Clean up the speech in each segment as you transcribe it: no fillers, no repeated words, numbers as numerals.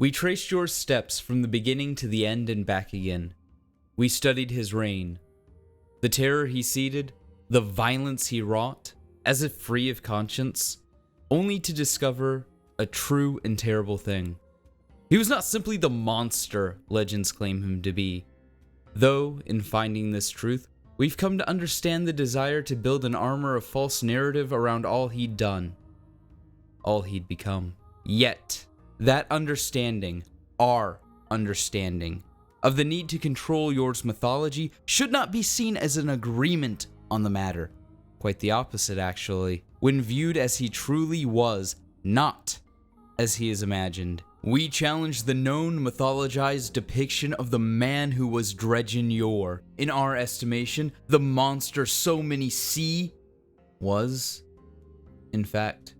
We traced your steps from the beginning to the end and back again. We studied his reign, the terror he seeded, the violence he wrought, as if free of conscience, only to discover a true and terrible thing. He was not simply the monster legends claim him to be, though, in finding this truth, we've come to understand the desire to build an armor of false narrative around all he'd done, all he'd become. Yet, that understanding, our understanding, of the need to control Yor's mythology should not be seen as an agreement on the matter. Quite the opposite, actually. When viewed as he truly was, not as he is imagined. We challenge the known mythologized depiction of the man who was Dredgen Yor. In our estimation, the monster so many see was, in fact,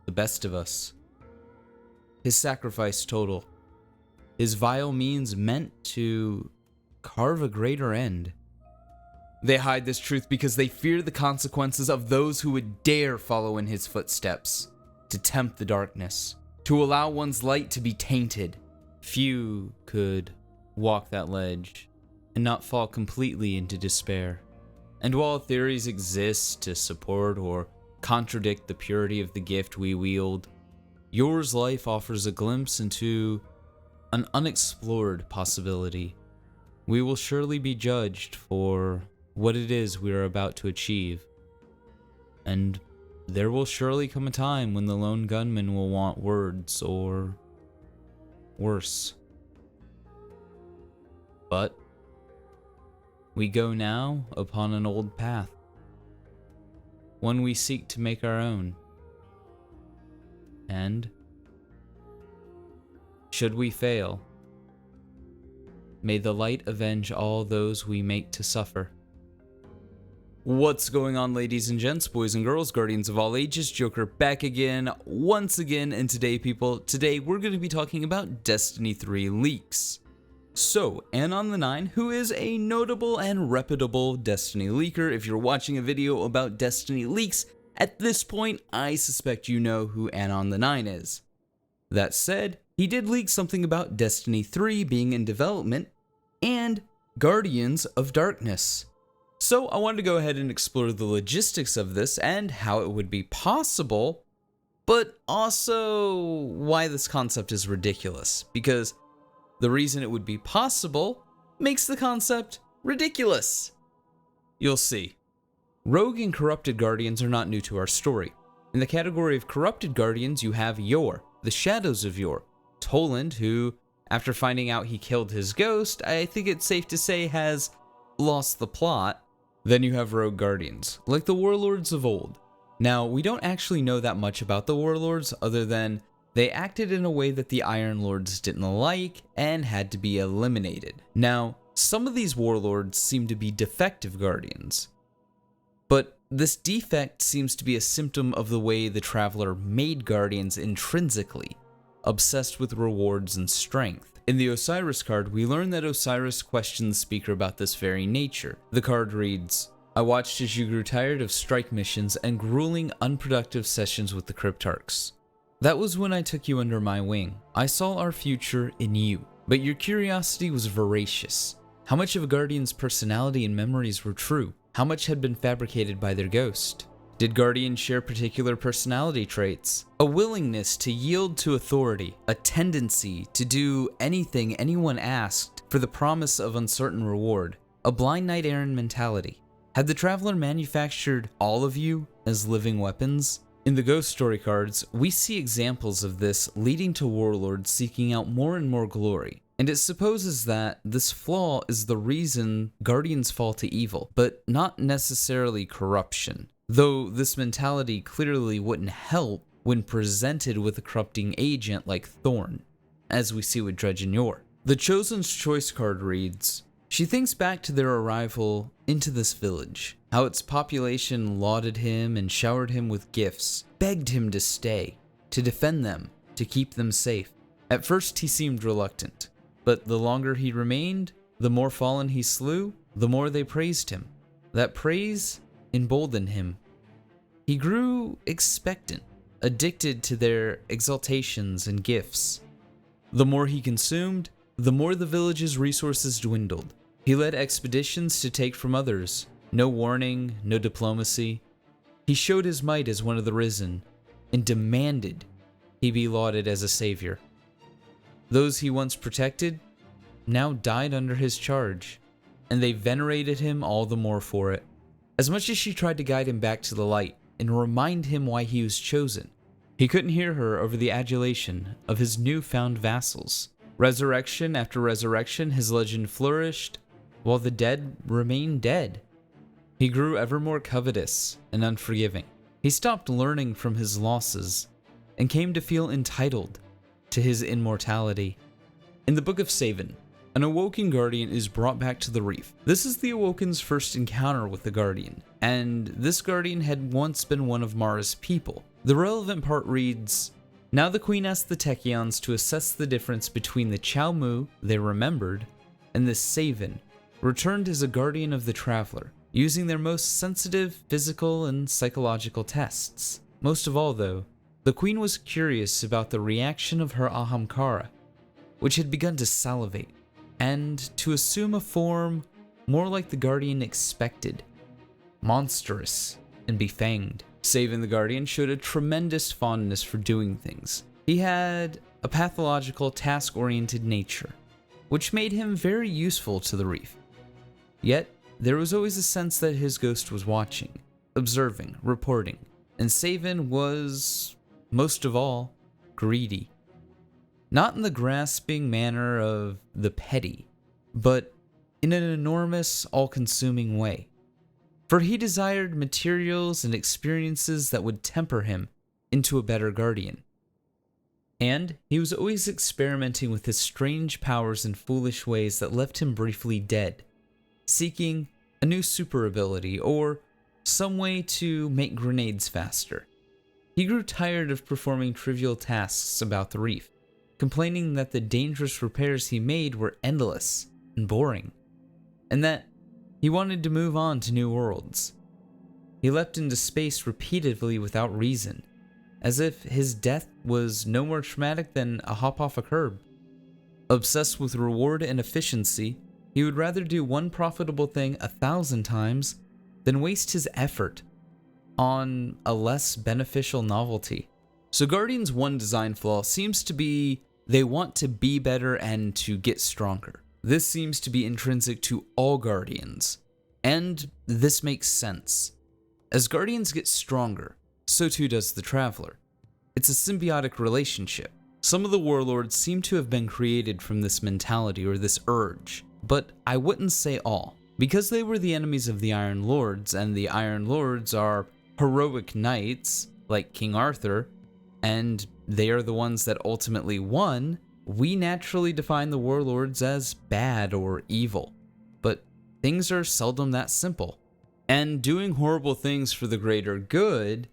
the best of us. His sacrifice total. His vile means meant to carve a greater end. They hide this truth because they fear the consequences of those who would dare follow in his footsteps, to tempt the darkness, to allow one's light to be tainted. Few could walk that ledge and not fall completely into despair. And while theories exist to support or contradict the purity of the gift we wield, Yor's life offers a glimpse into an unexplored possibility. We will surely be judged for what it is we are about to achieve. And there will surely come a time when the lone gunman will want words or worse. But we go now upon an old path, one we seek to make our own. And should we fail, may the light avenge all those we make to suffer. What's going on, ladies and gents, boys and girls, guardians of all ages? Joker back again, once again, and today, people, we're going to be talking about Destiny 3 leaks. So, Anon the Nine, who is a notable and reputable Destiny leaker, if you're watching a video about Destiny leaks, at this point, I suspect you know who Anon the Nine is. That said, he did leak something about Destiny 3 being in development and Guardians of Darkness. So I wanted to go ahead and explore the logistics of this and how it would be possible, but also why this concept is ridiculous, because the reason it would be possible makes the concept ridiculous. You'll see. Rogue and corrupted Guardians are not new to our story. In the category of corrupted Guardians, you have Yor, the Shadows of Yor, Toland, who, after finding out he killed his ghost, I think it's safe to say has lost the plot. Then you have Rogue Guardians, like the Warlords of old. Now, we don't actually know that much about the Warlords other than they acted in a way that the Iron Lords didn't like and had to be eliminated. Now, some of these Warlords seem to be defective Guardians, but this defect seems to be a symptom of the way the Traveler made Guardians intrinsically, obsessed with rewards and strength. In the Osiris card, we learn that Osiris questioned the speaker about this very nature. The card reads, "I watched as you grew tired of strike missions and grueling, unproductive sessions with the Cryptarchs. That was when I took you under my wing. I saw our future in you, but your curiosity was voracious. How much of a Guardian's personality and memories were true? How much had been fabricated by their ghost? Did Guardians share particular personality traits? A willingness to yield to authority, a tendency to do anything anyone asked for the promise of uncertain reward, a blind knight errant mentality. Had the Traveler manufactured all of you as living weapons?" In the Ghost Story cards, we see examples of this leading to Warlords seeking out more and more glory. And it supposes that this flaw is the reason Guardians fall to evil, but not necessarily corruption. Though this mentality clearly wouldn't help when presented with a corrupting agent like Thorn, as we see with Dredgen Yor. The Chosen's Choice card reads, "She thinks back to their arrival into this village, how its population lauded him and showered him with gifts, begged him to stay, to defend them, to keep them safe. At first he seemed reluctant, but the longer he remained, the more fallen he slew, the more they praised him. That praise emboldened him. He grew expectant, addicted to their exaltations and gifts. The more he consumed, the more the village's resources dwindled. He led expeditions to take from others. No warning, no diplomacy. He showed his might as one of the risen, and demanded he be lauded as a savior. Those he once protected now died under his charge, and they venerated him all the more for it. As much as she tried to guide him back to the light and remind him why he was chosen, he couldn't hear her over the adulation of his newfound vassals. Resurrection after resurrection, his legend flourished, while the dead remained dead. He grew ever more covetous and unforgiving. He stopped learning from his losses and came to feel entitled to his immortality. In the Book of Savin, an Awoken Guardian is brought back to the Reef. This is the Awoken's first encounter with the Guardian, and this Guardian had once been one of Mara's people. The relevant part reads, "Now the Queen asked the Techeuns to assess the difference between the Chowmu they remembered and the Savin, returned as a Guardian of the Traveler, using their most sensitive physical and psychological tests. Most of all, though, the Queen was curious about the reaction of her Ahamkara, which had begun to salivate, and to assume a form more like the Guardian expected, monstrous and befanged. Savin the Guardian showed a tremendous fondness for doing things. He had a pathological, task-oriented nature, which made him very useful to the Reef. Yet, there was always a sense that his ghost was watching, observing, reporting, and Savin was, most of all, greedy. Not in the grasping manner of the petty, but in an enormous, all-consuming way. For he desired materials and experiences that would temper him into a better guardian. And he was always experimenting with his strange powers in foolish ways that left him briefly dead, seeking a new super ability or some way to make grenades faster. He grew tired of performing trivial tasks about the Reef, complaining that the dangerous repairs he made were endless and boring, and that he wanted to move on to new worlds. He leapt into space repeatedly without reason, as if his death was no more traumatic than a hop off a curb. Obsessed with reward and efficiency, he would rather do one profitable thing 1,000 times than waste his effort on a less beneficial novelty. So Guardian's one design flaw seems to be they want to be better and to get stronger. This seems to be intrinsic to all Guardians, and this makes sense. As Guardians get stronger, so too does the Traveler. It's a symbiotic relationship. Some of the warlords seem to have been created from this mentality or this urge, but I wouldn't say all. Because they were the enemies of the Iron Lords, and the Iron Lords are heroic knights, like King Arthur, and they are the ones that ultimately won, we naturally define the warlords as bad or evil. But things are seldom that simple. And doing horrible things for the greater good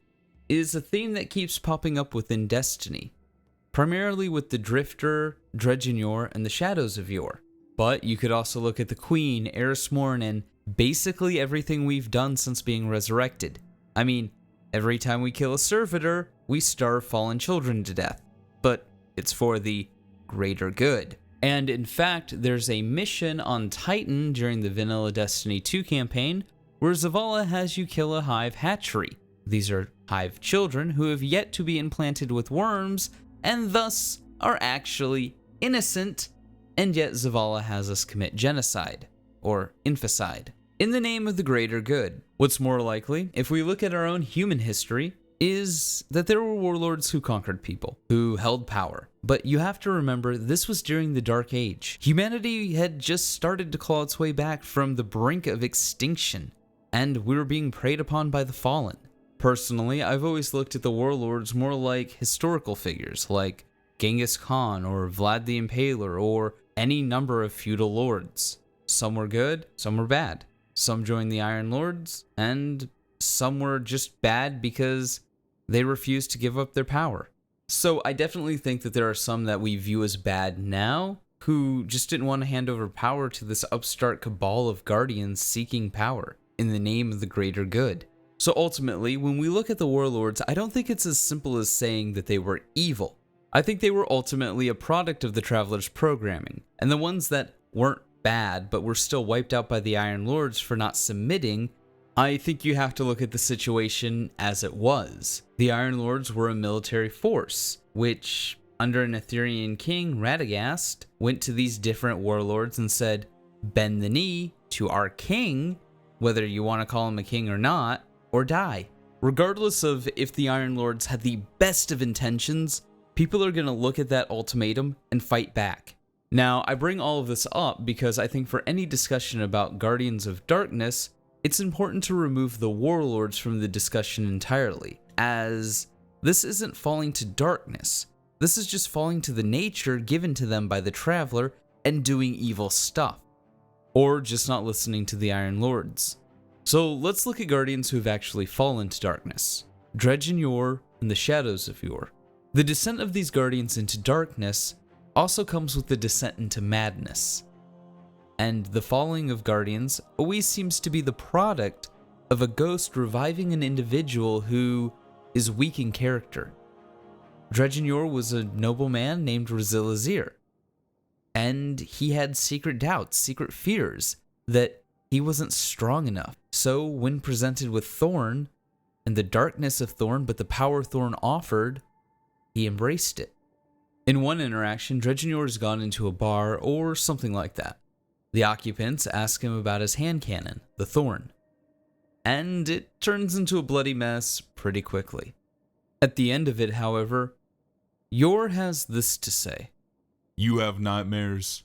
is a theme that keeps popping up within Destiny, primarily with the Drifter, Dredgen Yor, and the Shadows of Yor. But you could also look at the Queen, Eris Morn, and basically everything we've done since being resurrected. I mean, every time we kill a servitor, we starve fallen children to death. But it's for the greater good. And in fact, there's a mission on Titan during the Vanilla Destiny 2 campaign where Zavala has you kill a hive hatchery. These are hive children who have yet to be implanted with worms and thus are actually innocent, and yet Zavala has us commit genocide, or inficide, in the name of the greater good. What's more likely, if we look at our own human history, is that there were warlords who conquered people, who held power. But you have to remember, this was during the Dark Age. Humanity had just started to claw its way back from the brink of extinction, and we were being preyed upon by the Fallen. Personally, I've always looked at the warlords more like historical figures, like Genghis Khan or Vlad the Impaler or any number of feudal lords. Some were good, some were bad. Some joined the Iron Lords, and some were just bad because they refused to give up their power. So I definitely think that there are some that we view as bad now who just didn't want to hand over power to this upstart cabal of guardians seeking power in the name of the greater good. So ultimately, when we look at the warlords, I don't think it's as simple as saying that they were evil. I think they were ultimately a product of the Traveler's programming, and the ones that weren't bad but were still wiped out by the Iron Lords for not submitting, I think you have to look at the situation as it was. The Iron Lords were a military force, which, under an Etherian king, Radagast, went to these different warlords and said, bend the knee to our king, whether you want to call him a king or not, or die. Regardless of if the Iron Lords had the best of intentions, people are going to look at that ultimatum and fight back. Now, I bring all of this up because I think for any discussion about Guardians of Darkness, it's important to remove the warlords from the discussion entirely, as this isn't falling to darkness. This is just falling to the nature given to them by the Traveler and doing evil stuff, or just not listening to the Iron Lords. So let's look at Guardians who have actually fallen to darkness. Dredge and Yor and the Shadows of Yor. The descent of these Guardians into darkness also comes with the descent into madness. And the falling of Guardians always seems to be the product of a ghost reviving an individual who is weak in character. Dredge and Yor was a noble man named Razilazir, and he had secret doubts, secret fears that he wasn't strong enough. So when presented with Thorn, and the darkness of Thorn, but the power Thorn offered, he embraced it. In one interaction, Dredge and Yor has gone into a bar or something like that. The occupants ask him about his hand cannon, the Thorn, and it turns into a bloody mess pretty quickly. At the end of it, however, Yor has this to say. You have nightmares?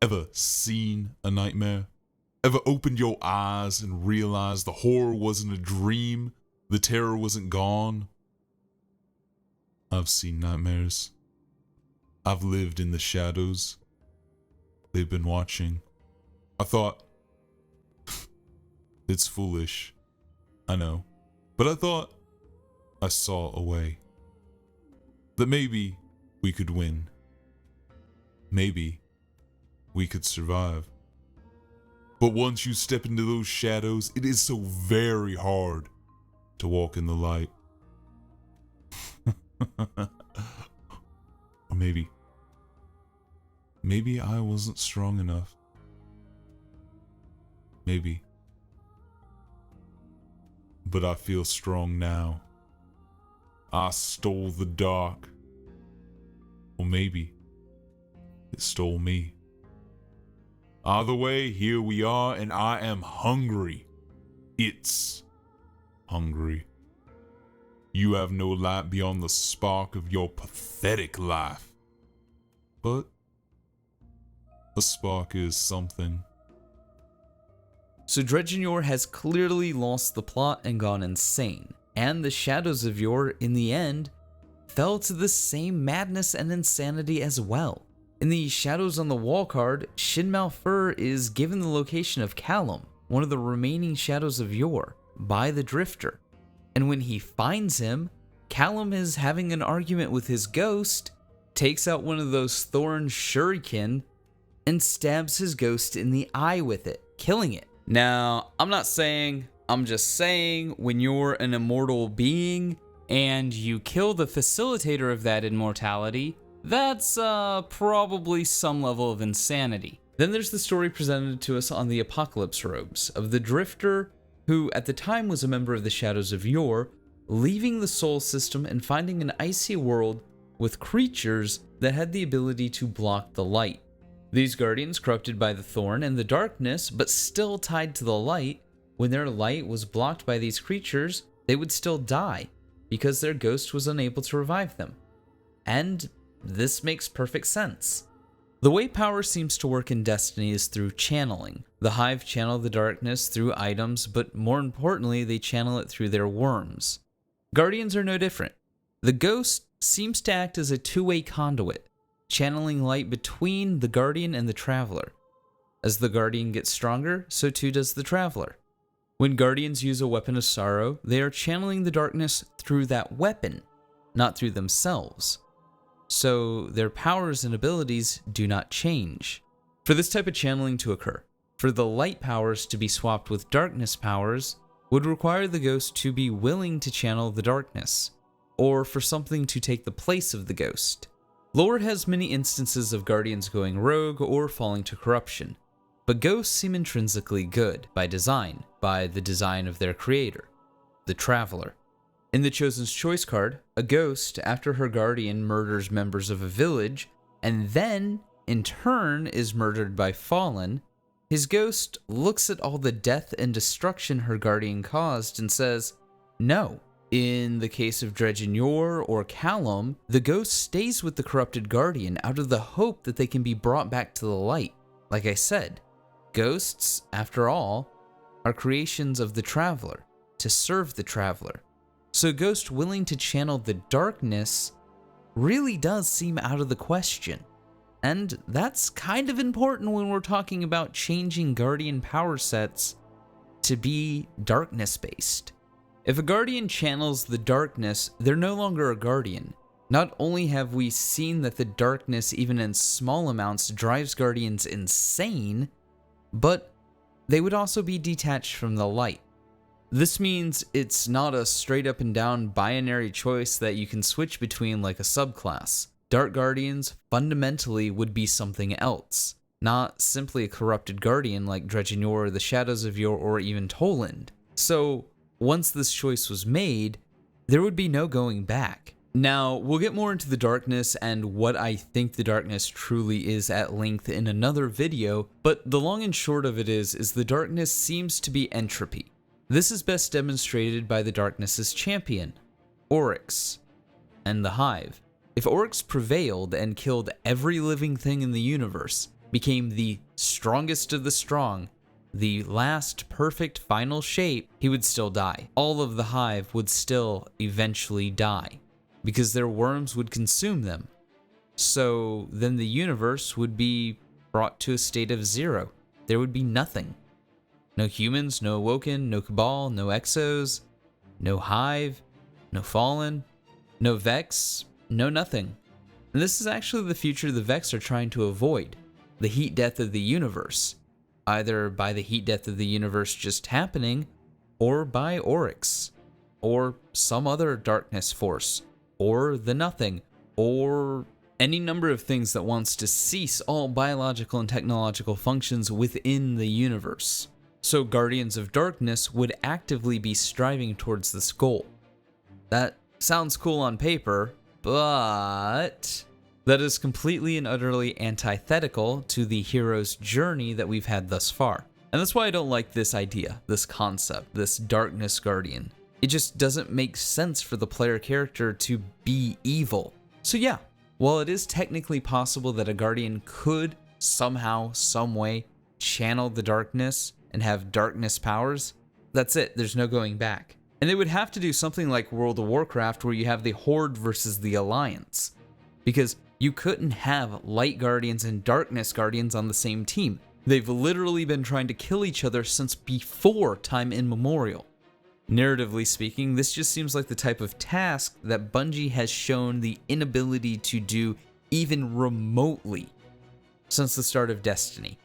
Ever seen a nightmare? Ever opened your eyes and realized the horror wasn't a dream, the terror wasn't gone? I've seen nightmares. I've lived in the shadows. They've been watching. I thought, it's foolish, I know, but I thought I saw a way. That maybe we could win. Maybe we could survive. But once you step into those shadows, it is so very hard to walk in the light. Or maybe I wasn't strong enough. Maybe. But I feel strong now. I stole the dark. Or maybe it stole me. Either way, here we are, and I am hungry. It's hungry. You have no light beyond the spark of your pathetic life. But a spark is something. So Dredge and Yor has clearly lost the plot and gone insane, and the Shadows of Yor, in the end, fell to the same madness and insanity as well. In the Shadows on the Wall card, Shin Malphur is given the location of Callum, one of the remaining Shadows of Yor, by the Drifter. And when he finds him, Callum is having an argument with his ghost, takes out one of those thorn shuriken, and stabs his ghost in the eye with it, killing it. Now, I'm just saying, when you're an immortal being and you kill the facilitator of that immortality, that's probably some level of insanity. Then there's the story presented to us on the Apocalypse Robes of the Drifter, who at the time was a member of the Shadows of Yor, leaving the Sol System and finding an icy world with creatures that had the ability to block the light. These guardians, corrupted by the thorn and the darkness, but still tied to the light, when their light was blocked by these creatures, they would still die, because their ghost was unable to revive them. And this makes perfect sense. The way power seems to work in Destiny is through channeling. The Hive channel the darkness through items, but more importantly, they channel it through their worms. Guardians are no different. The ghost seems to act as a two-way conduit, channeling light between the Guardian and the Traveler. As the Guardian gets stronger, so too does the Traveler. When Guardians use a weapon of sorrow, they are channeling the darkness through that weapon, not through themselves. So their powers and abilities do not change. For this type of channeling to occur, for the light powers to be swapped with darkness powers, would require the ghost to be willing to channel the darkness, or for something to take the place of the ghost. Lore has many instances of guardians going rogue or falling to corruption, but ghosts seem intrinsically good by design, by the design of their creator, the Traveler. In the Chosen's Choice card, a ghost, after her guardian murders members of a village, and then, in turn, is murdered by Fallen, his ghost looks at all the death and destruction her guardian caused and says, no. In the case of Dredgen Yor or Callum, the ghost stays with the corrupted guardian out of the hope that they can be brought back to the light. Like I said, ghosts, after all, are creations of the Traveler, to serve the Traveler. So a ghost willing to channel the darkness really does seem out of the question. And that's kind of important when we're talking about changing guardian power sets to be darkness-based. If a guardian channels the darkness, they're no longer a guardian. Not only have we seen that the darkness, even in small amounts, drives guardians insane, but they would also be detached from the light. This means it's not a straight up and down binary choice that you can switch between like a subclass. Dark Guardians fundamentally would be something else, not simply a corrupted guardian like Dredgen Yor or the Shadows of Yor or even Toland. So, once this choice was made, there would be no going back. Now, we'll get more into the darkness and what I think the darkness truly is at length in another video, but the long and short of it is the darkness seems to be entropy. This is best demonstrated by the darkness's champion, Oryx, and the Hive. If Oryx prevailed and killed every living thing in the universe, became the strongest of the strong, the last perfect final shape, he would still die. All of the Hive would still eventually die, because their worms would consume them. So then the universe would be brought to a state of zero. There would be nothing. No humans, no Awoken, no Cabal, no Exos, no Hive, no Fallen, no Vex, no nothing. And this is actually the future the Vex are trying to avoid, the heat death of the universe. Either by the heat death of the universe just happening, or by Oryx, or some other darkness force, or the nothing, or any number of things that wants to cease all biological and technological functions within the universe. So Guardians of Darkness would actively be striving towards this goal. That sounds cool on paper, but that is completely and utterly antithetical to the hero's journey that we've had thus far. And that's why I don't like this idea, this concept, this Darkness Guardian. It just doesn't make sense for the player character to be evil. So yeah, while it is technically possible that a Guardian could somehow, some way, channel the darkness and have darkness powers, that's it, there's no going back. And they would have to do something like World of Warcraft where you have the Horde versus the Alliance. Because you couldn't have Light Guardians and Darkness Guardians on the same team. They've literally been trying to kill each other since before time immemorial. Narratively speaking, this just seems like the type of task that Bungie has shown the inability to do even remotely since the start of Destiny.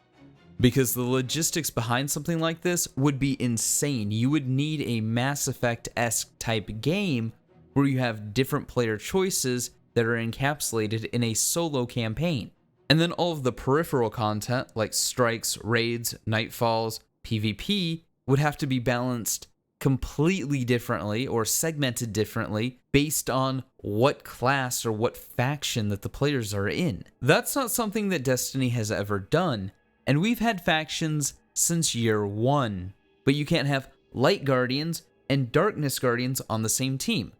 Because the logistics behind something like this would be insane. You would need a Mass Effect-esque type game where you have different player choices that are encapsulated in a solo campaign. And then all of the peripheral content like strikes, raids, nightfalls, PvP would have to be balanced completely differently or segmented differently based on what class or what faction that the players are in. That's not something that Destiny has ever done. And we've had factions since year one, but you can't have Light Guardians and Darkness Guardians on the same team.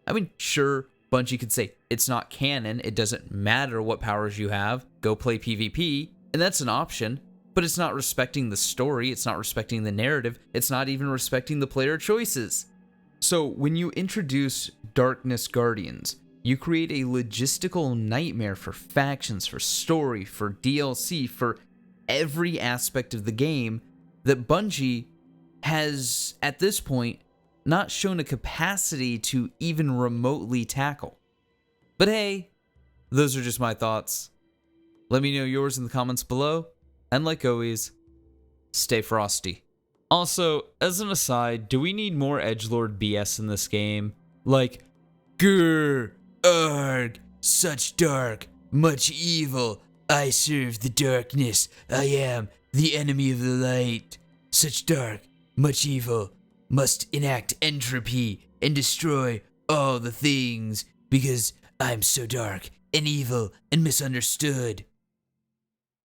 I mean, sure, Bungie could say, it's not canon, it doesn't matter what powers you have, go play PvP, and that's an option, but it's not respecting the story, it's not respecting the narrative, it's not even respecting the player choices. So when you introduce Darkness Guardians, you create a logistical nightmare for factions, for story, for DLC, for every aspect of the game that Bungie has, at this point, not shown a capacity to even remotely tackle. But hey, those are just my thoughts. Let me know yours in the comments below, and like always, stay frosty. Also, as an aside, do we need more edgelord BS in this game? Like, Grr, arg, such dark, much evil. I serve the darkness. I am the enemy of the light. Such dark, much evil. Must enact entropy and destroy all the things because I'm so dark and evil and misunderstood.